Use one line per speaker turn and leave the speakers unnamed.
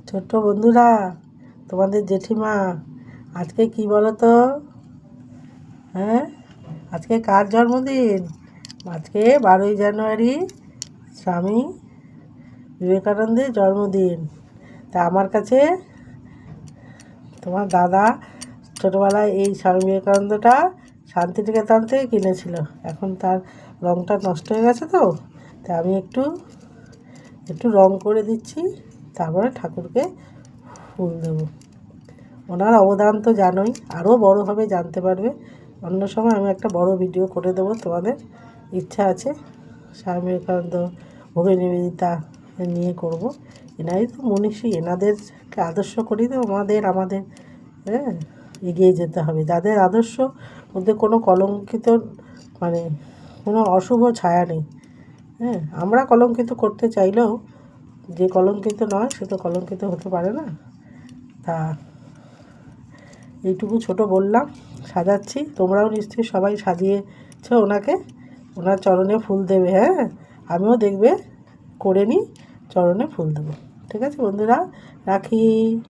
ছোট্ট বন্ধুরা, তোমাদের জেঠিমা আজকে কি বলো তো? হ্যাঁ, আজকে কার জন্মদিন? আজকে 12ই জানুয়ারি স্বামী বিবেকানন্দের জন্মদিন। তা আমার কাছে তোমার দাদা ছোটোবেলায় এই স্বামী বিবেকানন্দটা শান্তিনিকেতন থেকে কিনেছিল। এখন তার রঙটা নষ্ট হয়ে গেছে, তো তা আমি একটু একটু রং করে দিচ্ছি, তারপরে ঠাকুরকে ফুল দেবো। ওনার অবদান তো জানোই, আরও বড় হবে, জানতে পারবে। অন্য সময় আমি একটা বড় ভিডিও করে দেবো, তোমাদের ইচ্ছা আছে স্বামী বিবেকানন্দ, ভগিনী নিবেদিতা নিয়ে করব। এনারই তো মনীষী, এনাদেরকে আদর্শ করি তো আমাদের হ্যাঁ এগিয়ে যেতে হবে। যাদের আদর্শ মধ্যে কোনো কলঙ্কিত মানে কোনো অশুভ ছায়া নেই। হ্যাঁ, আমরা কলঙ্কিত করতে চাইলেও যে কলঙ্কিত নয় সে তো কলঙ্কিত হতে পারে না। তা এইটুকু ছোট বললাম, সাজাচ্ছি। তোমরাও নিশ্চয়ই সবাই সাজিয়েছ ওনাকে, ওনার চরণে ফুল দেবে। হ্যাঁ, আমিও দেখবে করে নিই, চরণে ফুল দেবো। ঠিক আছে বন্ধুরা, রাখি।